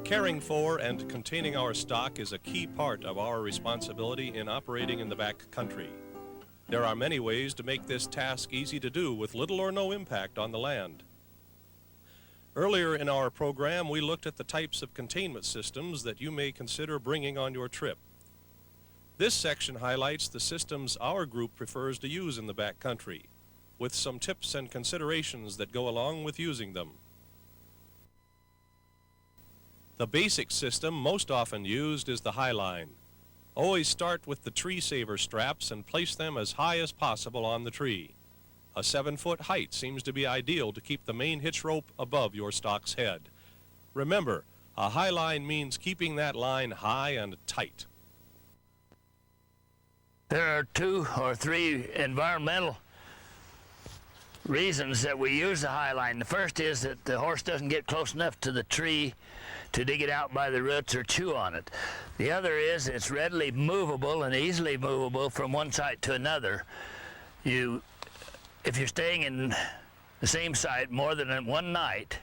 Caring for and containing our stock is a key part of our responsibility in operating in the back country. There are many ways to make this task easy to do with little or no impact on the land. Earlier in our program, we looked at the types of containment systems that you may consider bringing on your trip. This section highlights the systems our group prefers to use in the back country, with some tips and considerations that go along with using them. The basic system most often used is the highline. Always start with the tree saver straps and place them as high as possible on the tree. A 7-foot height seems to be ideal to keep the main hitch rope above your stock's head. Remember, a high line means keeping that line high and tight. There are 2 or 3 environmental reasons that we use the high line. The first is that the horse doesn't get close enough to the tree to dig it out by the roots or chew on it. The other is it's readily movable and easily movable from one site to another. If you're staying in the same site more than one night,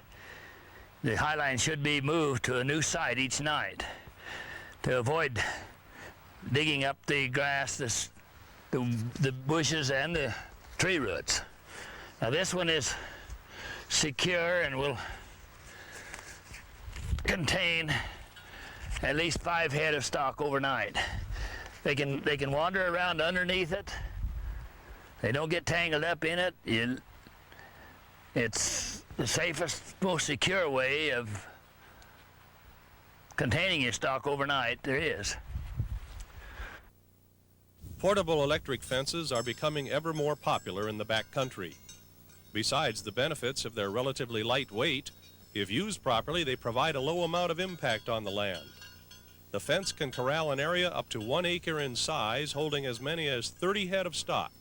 the high line should be moved to a new site each night to avoid digging up the grass, the bushes, and the tree roots. Now this one is secure and will contain at least 5 head of stock overnight. They can wander around underneath it. They don't get tangled up in it. It's the safest, most secure way of containing your stock overnight there is. Portable electric fences are becoming ever more popular in the back country. Besides the benefits of their relatively light weight, if used properly, they provide a low amount of impact on the land. The fence can corral an area up to 1 acre in size, holding as many as 30 head of stock.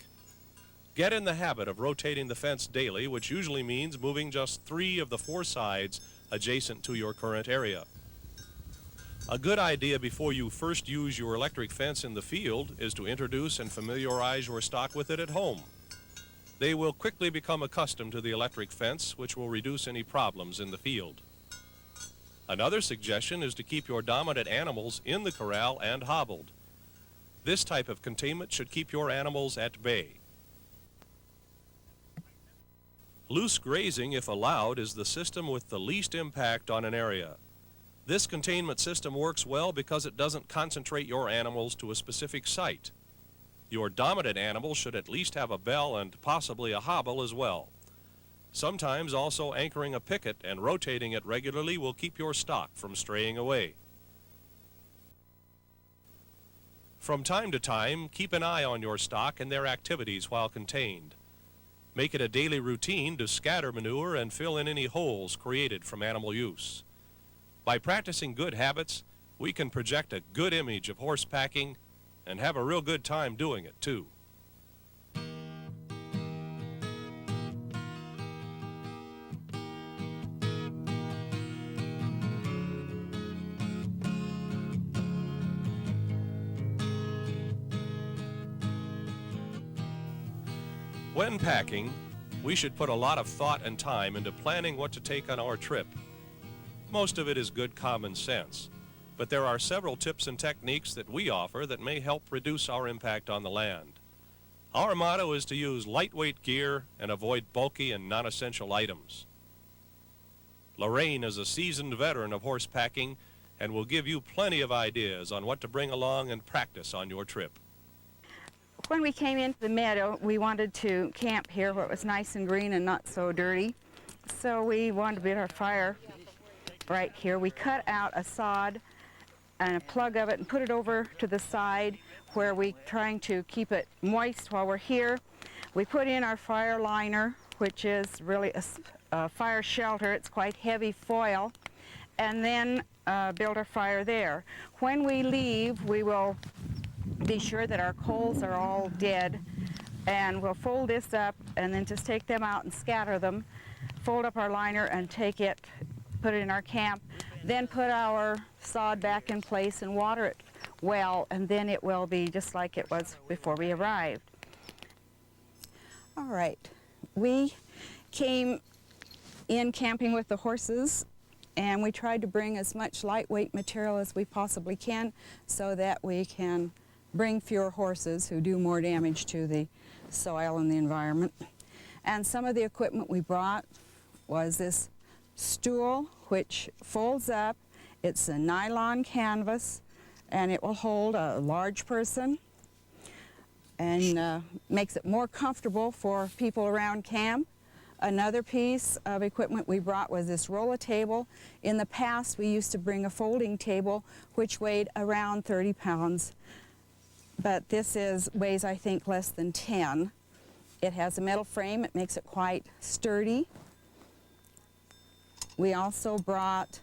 Get in the habit of rotating the fence daily, which usually means moving just 3 of the 4 sides adjacent to your current area. A good idea before you first use your electric fence in the field is to introduce and familiarize your stock with it at home. They will quickly become accustomed to the electric fence, which will reduce any problems in the field. Another suggestion is to keep your dominant animals in the corral and hobbled. This type of containment should keep your animals at bay. Loose grazing, if allowed, is the system with the least impact on an area. This containment system works well because it doesn't concentrate your animals to a specific site. Your dominant animal should at least have a bell and possibly a hobble as well. Sometimes also anchoring a picket and rotating it regularly will keep your stock from straying away. From time to time, keep an eye on your stock and their activities while contained. Make it a daily routine to scatter manure and fill in any holes created from animal use. By practicing good habits, we can project a good image of horse packing and have a real good time doing it too. When packing, we should put a lot of thought and time into planning what to take on our trip. Most of it is good common sense, but there are several tips and techniques that we offer that may help reduce our impact on the land. Our motto is to use lightweight gear and avoid bulky and non-essential items. Lorraine is a seasoned veteran of horse packing and will give you plenty of ideas on what to bring along and practice on your trip. When we came into the meadow, we wanted to camp here where it was nice and green and not so dirty. So we wanted to build our fire right here. We cut out a sod and a plug of it and put it over to the side where we're trying to keep it moist while we're here. We put in our fire liner, which is really a fire shelter. It's quite heavy foil, and then build our fire there. When we leave, we will be sure that our coals are all dead, and we'll fold this up and then just take them out and scatter them, fold up our liner and take it, put it in our camp, then put our sod back in place and water it well, and then it will be just like it was before we arrived. All right, we came in camping with the horses And we tried to bring as much lightweight material as we possibly can so that we can bring fewer horses who do more damage to the soil and the environment. And some of the equipment we brought was this stool which folds up. It's a nylon canvas and it will hold a large person and makes it more comfortable for people around camp. Another piece of equipment we brought was this roller table. In the past, we used to bring a folding table which weighed around 30 pounds, but this weighs, I think, less than 10. It has a metal frame. It makes it quite sturdy. We also brought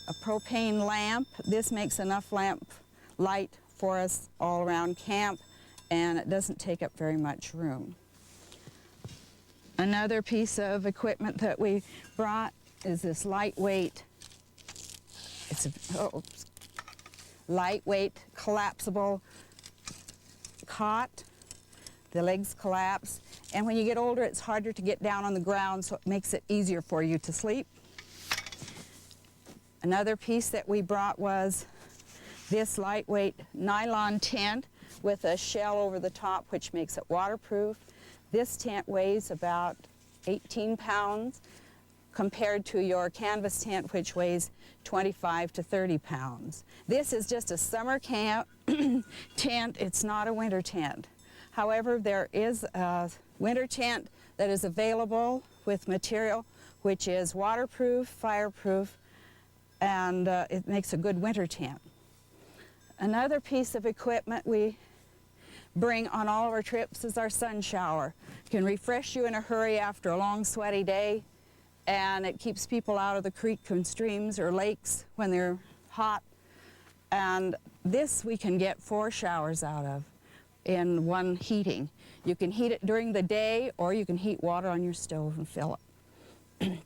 a propane lamp. This makes enough lamp light for us all around camp, and it doesn't take up very much room. Another piece of equipment that we brought is this lightweight, lightweight collapsible cot. The legs collapse, and when you get older it's harder to get down on the ground, so it makes it easier for you to sleep. Another piece that we brought was this lightweight nylon tent with a shell over the top which makes it waterproof. This tent weighs about 18 pounds compared to your canvas tent which weighs 25 to 30 pounds. This is just a summer camp tent. It's not a winter tent. However, there is a winter tent that is available with material which is waterproof, fireproof, and it makes a good winter tent. Another piece of equipment we bring on all of our trips is our sun shower. It can refresh you in a hurry after a long sweaty day, and it keeps people out of the creeks and streams or lakes when they're hot. And this we can get 4 showers out of in one heating. You can heat it during the day, or you can heat water on your stove and fill it.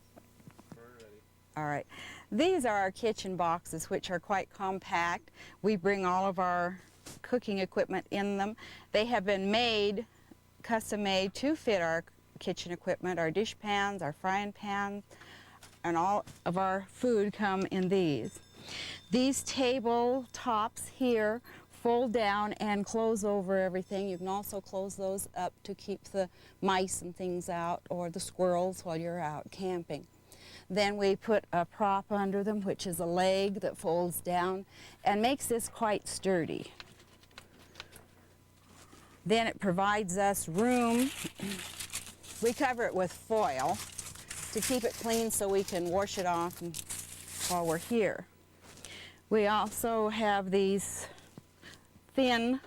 All right. These are our kitchen boxes, which are quite compact. We bring all of our cooking equipment in them. They have been made, custom made to fit our kitchen equipment. Our dish pans, our frying pans, and all of our food come in these. These table tops here fold down and close over everything. You can also close those up to keep the mice and things out, or the squirrels while you're out camping. Then we put a prop under them, which is a leg that folds down and makes this quite sturdy. Then it provides us room. We cover it with foil to keep it clean so we can wash it off while we're here. We also have these thin,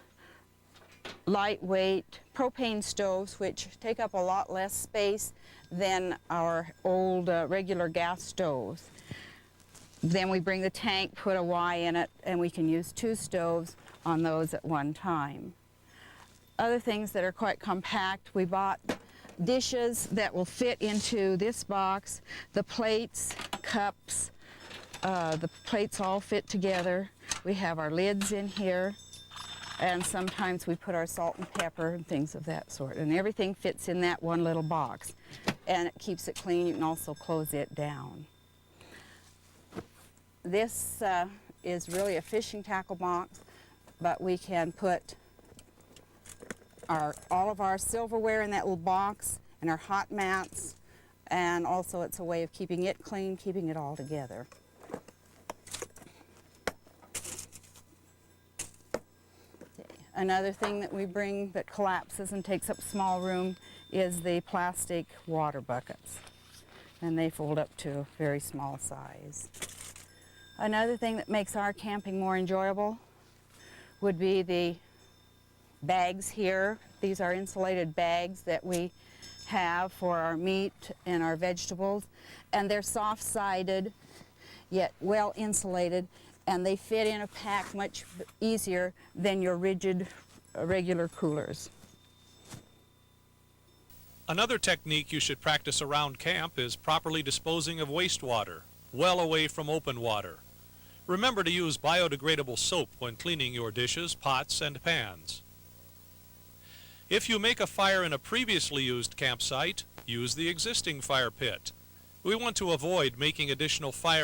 lightweight propane stoves which take up a lot less space than our old regular gas stoves. Then we bring the tank, put a Y in it, and we can use 2 stoves on those at one time. Other things that are quite compact, we bought dishes that will fit into this box. The plates, cups, the plates all fit together. We have our lids in here, and sometimes we put our salt and pepper and things of that sort, and everything fits in that one little box, and it keeps it clean. You can also close it down. This is really a fishing tackle box, but we can put all of our silverware in that little box, and our hot mats, and also it's a way of keeping it clean, keeping it all together. Another thing that we bring that collapses and takes up small room is the plastic water buckets, and they fold up to a very small size. Another thing that makes our camping more enjoyable would be the bags here. These are insulated bags that we have for our meat and our vegetables, and they're soft-sided yet well insulated, and they fit in a pack much easier than your rigid regular coolers. Another technique you should practice around camp is properly disposing of wastewater, well away from open water. Remember to use biodegradable soap when cleaning your dishes, pots, and pans. If you make a fire in a previously used campsite, use the existing fire pit. We want to avoid making additional fire